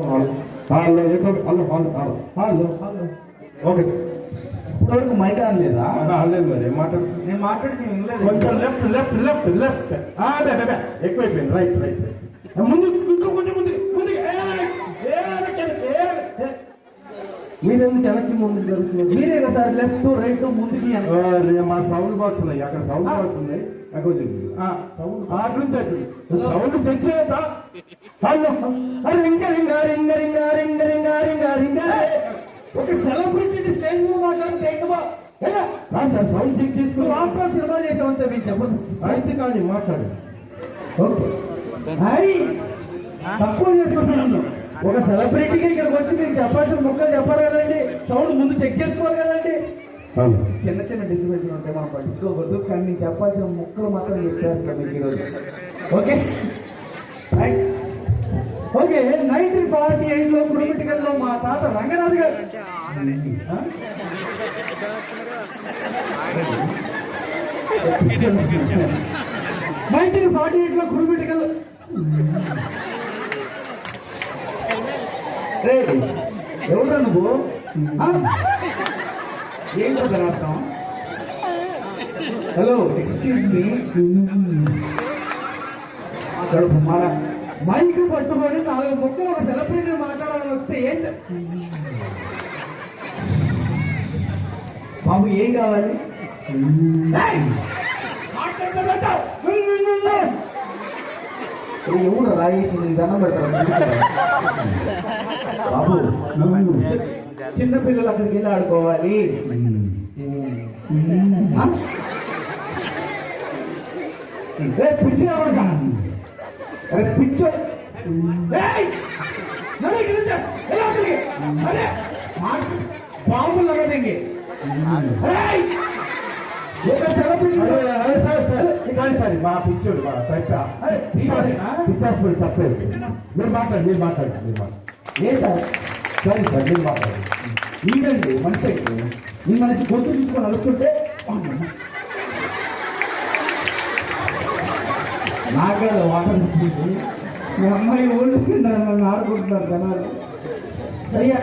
Hello hello hello hello hello hello okay. ఇప్పటివరకు mic on లేదా? లేదు మరి ఏం మాట్లాడు. నేను మాట్లాడితే కొంచెం లెఫ్ట్ లెఫ్ట్ లెఫ్ట్ లెఫ్ట్ ఎక్కువైపోయింది. రైట్ రైట్ ముందు ఇంకో కొంచెం ముందు ముందు మీరెందుకు వెనక్కి ముందు జరుగుతుంది? మీరే కదా సార్ లెఫ్ట్ రైట్ ముందుకి. మా సౌండ్ బాక్స్ ఉన్నాయి, అక్కడ సౌండ్ బాక్స్ ఉన్నాయి. అటు నుంచి సౌండ్ చెక్ చేయతా. ఒక సెలబ్రిటీ స్టేజ్ మీద మాట్లాడి సార్ సౌండ్ చెక్ చేసుకుని మాత్రం సినిమా చేసామంటే మీకు చెప్పండి. అయితే కానీ మాట్లాడు. ఓకే తక్కువ చేసుకుంటున్నాను. ఒక సెలబ్రిటీకి ఇక్కడికి వచ్చి మీరు చెప్పాల్సిన మొక్కలు చెప్పాలి కదండి, సౌండ్ ముందు చెక్ చేసుకోవాలి కదండి. చిన్న చిన్న డిస్టర్బెన్స్ ఉంటాయి, మనం పట్టించుకోకూడదు. కానీ నేను చెప్పాల్సిన మొక్కలు మాత్రం చెప్పారు మీకు ఈరోజు. Okay right. ఓకే 1948లో కురుమిటికల్లో మా తాత రంగనాథ్ గారు 1948లో కురుమిటికల్ ఎవరు నువ్వు? ఏంటో అర్థం? Hello excuse me. మన మైక్ పట్టుకొని 4 ముక్కలు ఒక సెలబ్రిటీ మాట్లాడాలని వస్తే ఏంటి బాబు? ఏం కావాలి? ఎవరు రాయేసి దండం పెడతారు బాబు? చిన్నపిల్లలు అక్కడికి వెళ్ళి ఆడుకోవాలి. పిచ్చి ఎవరు? अरे पिक्चर बाबू लगा देंगे. సరే మా పిచ్చోడు పిచ్చారు తప్పలేదు. మీరు మాట్లాడండి మీరు మాట్లాడండి మీరు మాట్లాడండి. ఏ సార్? సరే సార్ మీరు మాట్లాడండి. ఈడండి మనిషి ఈ మనిషి గొంతు తీసుకొని అలుస్తుంటే నాకే వాటర్ ఇచ్చింది. మీ అమ్మాయి ఓల్డ్ నన్ను ఆడుకుంటున్నారు జనాలు. అయ్యా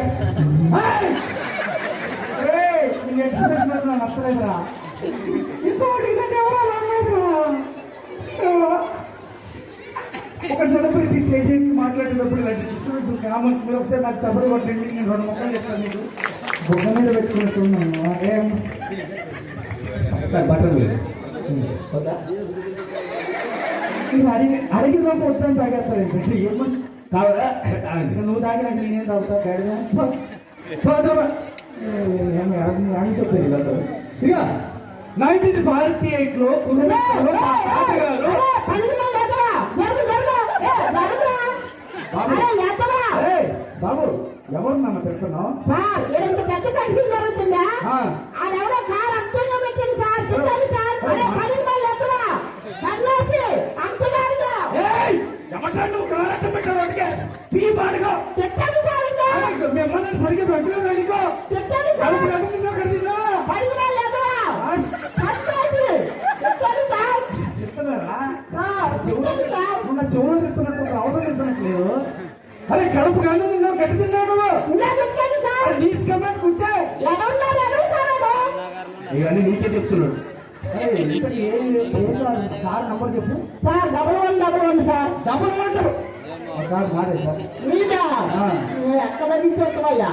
నచ్చలేదురా. ఇంకోటి ఒక సెలబ్రిటీ స్టేజ్ మాట్లాడేటప్పుడు ఇలాంటి డిస్టర్బెన్స్ కామన్. మీరు ఒకసారి నాకు తప్పుడు కొట్టండి, నేను 2 మొక్కలు చెప్తాను. మీకు బొగ్గ మీద పెట్టుకున్నట్టున్నాను. ఏం సార్ బట్టలు వద్దా? అడిగిన మొత్తం తాగేస్తారు. ఏమని కావాలా? నువ్వు తాగినాక నేనేం తాగుతా? అని చెప్తాను కదా సార్. ఇక 1948లో బాబు ఎవరు నన్ను పెడుతున్నావు? నువ్వు కారట్ట పెట్టావు టీ పాడుకో మిమ్మల్ని సరిగ్గా పెట్టలేదుకో చెవులు తిప్పున్నట్టు అవసరం తిప్పినట్లేదు. అరే కడుపు కాదు తిన్నావు, గట్టి తిన్నావు. ఇవన్నీ నీకే చెప్తున్నాడు. సార్ నంబర్ చెప్పు సార్. 1111 సార్. 1111 సార్ మారే సార్. ఎక్కడ నుంచి వస్తావయ్యా?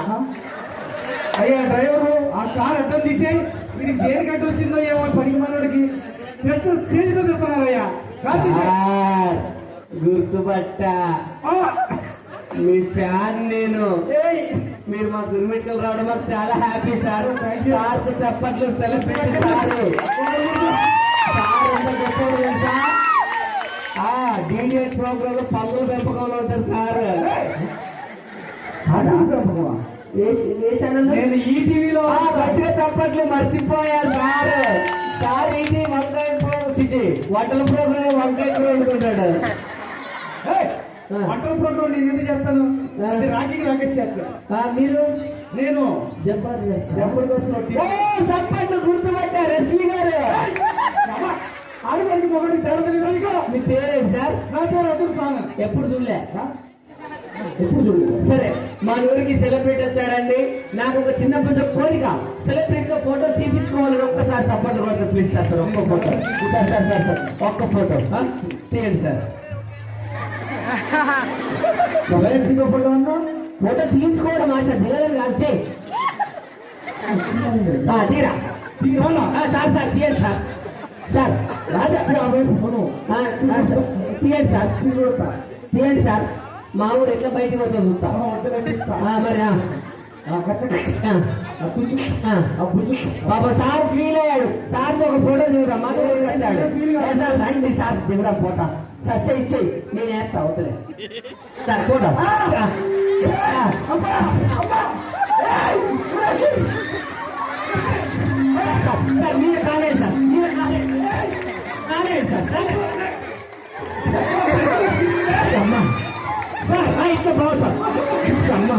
అయ్యా డ్రైవరు ఆ కార్ అడ్డం తీసేయి. మీరు దేనికంటే వచ్చిందో ఏమో పనికి మనోడికి స్టేజ్ మీద చెప్తున్నారయ్యా. గుర్తుపట్ట మీ ఫ్యాన్ నేను. మీరు మా గురుమిట్కలు రావడం మాకు చాలా హ్యాపీ సార్. సార్ చెప్పట్లు సెలబ్రిటీ సార్. సార్ ఎంత గొప్పవాడు తెలుసా? డీడీఎస్ ప్రోగ్రామ్ లో పనుల పెంపకంలో ఉంటారు సార్. నేను ఈ టీవీలో గట్టిగా చెప్పట్లు మర్చిపోయారు సార్. సార్ ఇది వంకాయ వంటల ప్రోగ్రామ్ వంకాయ కూర వండుకుంటాడు. వంటల ప్రోగ్రామ్ నేను ఎందుకు చేస్తాను? రాఖీకి రాకేష్ చేస్తాను. మీరు నేను సప్పట్లు గుర్తుపట్టారు రశ్మి గారు. ఆడవారికి మొదటి తేడా. మీ పేరేంటి సార్? నా పేరు అతుల్ సాంగ్. ఎప్పుడు చూడలే ఎప్పుడు చూడలేదు. సరే మా ఊరికి సెలబ్రిటీ వచ్చాడండి. నాకు ఒక చిన్నప్పటి కోరిక, సెలబ్రిటీ తో ఫోటో తీపించుకోవాలని. ఒక్కసారి సపోర్ట్ కొట్టండి ప్లీజ్ సార్. సార్ ఒక్క photo sir sir sir sir ఒక్క ఫోటో తీయండి సార్. సెలబ్రిటీతో ఫోటో అన్నా ఫోటో తీయించుకోవడం ఆశ, దిగలేదు అంతే. తీరా సార్ సార్ తీయండి సార్. సార్ రాజా ఫోటో తీయండి సార్, తీయండి సార్. మా ఊరు ఎట్లా బయటకు వద్ద చూస్తా మరి. బాబా సార్ ఫీల్ అయ్యాడు. సార్తో ఒక ఫోటో దిగుదాం. మా ఊరికి వచ్చాడు సార్. రండి సార్ దిగుదాం ఫోటో. సార్ చెయ్యి నేను వేస్తా అవుతలే సార్ ఫోటో. సార్ మీరు కాలేదు సార్, మీరు కాలేదు సార్. అమ్మా సార్ ఇట్లా బాగు సార్. అమ్మా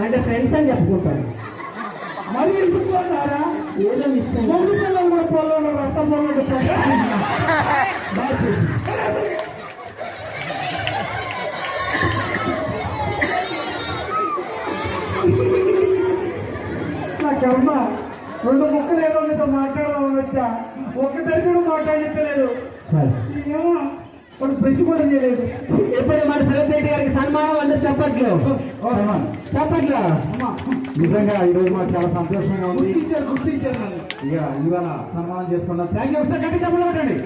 అంటే ఫ్రెండ్స్ అని చెప్పుకుంటాను. మరి ఎందుకున్నారా ఏదో మిస్ పిల్లలు కూడా పొలంలో రక్తం పొలంలో నాకమ్మా 2 ముక్కలు ఏదో మీతో మాట్లాడదామని వచ్చా. ఒక్కసారి కూడా మాట్లాడలేదు. ఏమో వాడు బ్రష్ కూడా చేయలేదు. ఎప్పుడు మన సెలబ్రిటీ గారికి సన్మానం అంటే చెప్పట్లు చెప్పట్లు. నిజంగా ఈరోజు మాకు చాలా సంతోషంగా ఉంది. గుర్తించారు నన్ను. ఇక ఇవాళ సన్మానం చేసుకున్నాం. Thank you sir. గట్టి చెప్పలు పెట్టండి.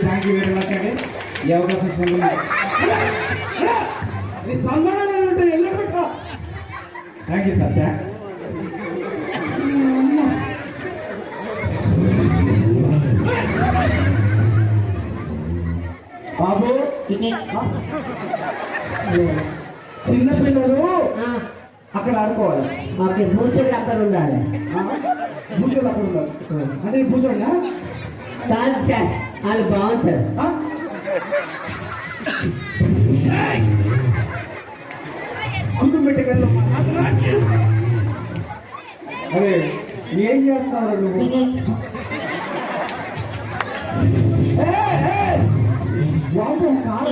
థ్యాంక్ యూ వెరీ మచ్ అండి. ఈ అవకాశం ఇచ్చినందుకు. నీ సన్మానాలు ఉంటే ఎల్లు పెట్టా. Thank you sir. బాబు చిన్న పిల్లలు అక్కడ ఆడుకోవాలి. ఓకే పూజలు అక్కడ ఉండాలి. పూజలు అక్కడ ఉండాలి అంటే కూర్చోండి. కాదు సార్ వాళ్ళు బాగుంటారు. కుటుంబ పెట్టుకెళ్ళు. అదే ఏం చేస్తున్నారు నువ్వు? బాబు కాదు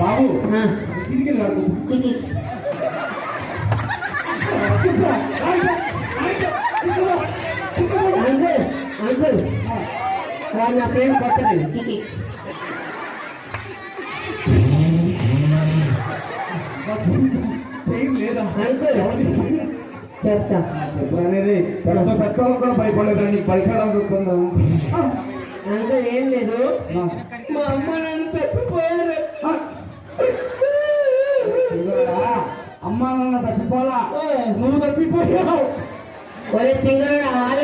బాబు ఇంటికి రాదు. అంకుల్ నా ఫ్రెండ్ కొట్టండి. లేదా అంకుల్ చెప్తా అనేది పెద్దవాళ్ళు కూడా భయపడలేదు. నీకు భయపడాలని చూస్తున్నాను. అంకుల్ ఏం లేదు, మా అమ్మ నన్ను తప్పిపోయారు. అమ్మ నాన్న తప్పిపోలా, నువ్వు తప్పిపోయావు. ఒరే తింగరుడు హాల